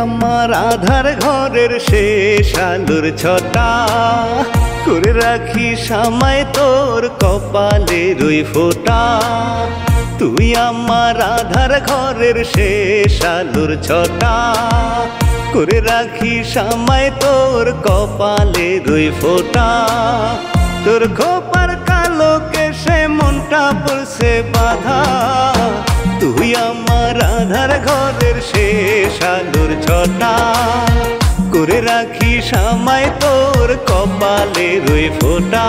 আমার আধার ঘরের শেষ আলোর ছটা, করে রাখি সামায় তোর কপালের ওই ফোঁটা। তুই আমার আধার ঘরের শেষ আলোর ছটা, করে রাখি সামায় তোর কপালের ওই ফোঁটা। তোর খোপার কালো কেশে মনটা পড়ছে বাধা, তুই আমার আধার ঘরের শেষ আলোর ছটা, করে রাখি সামায় তোর কপালের ওই ফোঁটা।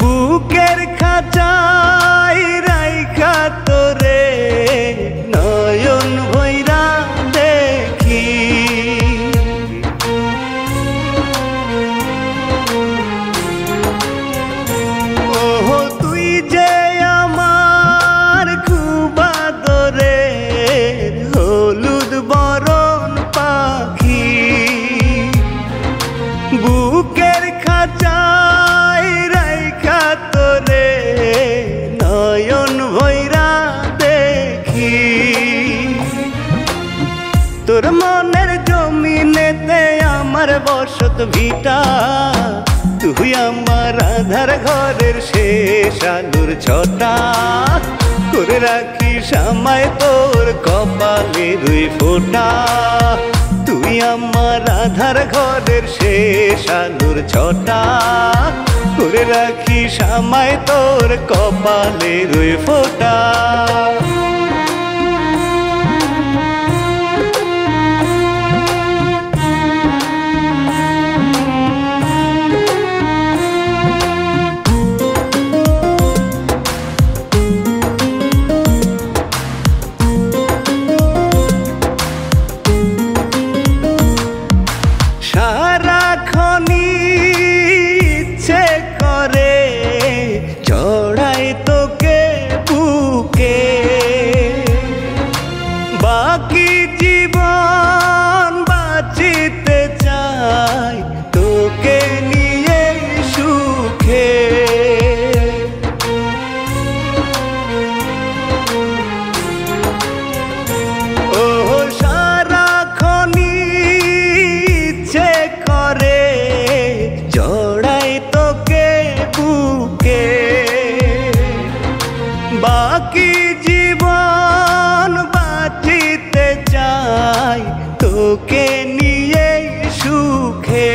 বুকের খাঁচাই রাইখা তোরে নয়ন ভৈরা দেখি, ওহো তুই যে আমার খুব আদরের হলুদ বরণ পাখি। বুকের খাঁচাই রাইখা তোরে নয়ন ভৈরা দেখি, তোর মনের জমিনেতে আমার বসত ভিটা। তুই আমার আধার ঘরের শেষ আলোর ছটা, করে রাখি সামায় তোর কপালের ওই ফোঁটা। তুই আমার আধার ঘরের শেষ আলোর ছটা, করে রাখি সামায় তোর কপালের ওই ফোঁটা। সারাক্ষণই ইচ্ছে করে চড়াই তোকে বুকে, বাকি জীবন বাঁচিতে চাই তোকে নিয়ে সুখে। জড়াই তোকে বুকে, বাকি জীবন বাঁচিতে চাই তোকে নিয়ে সুখে।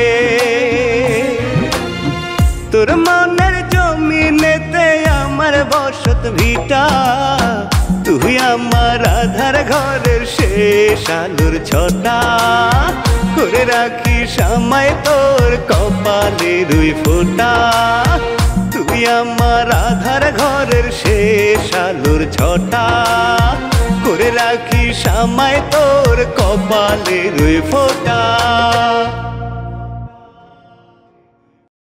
তোর মনের জমিনেতে আমার বসত ভিটা, তুই আমার আধার ঘরের শেষ আলোর ছটা, করে রাখি সামায় তোর কপালের ওই ফোঁটা। তুই আমার আধার ঘরের শেষ আলোর ছটা, করে রাখি সামায় তোর কপালের ওই ফোঁটা।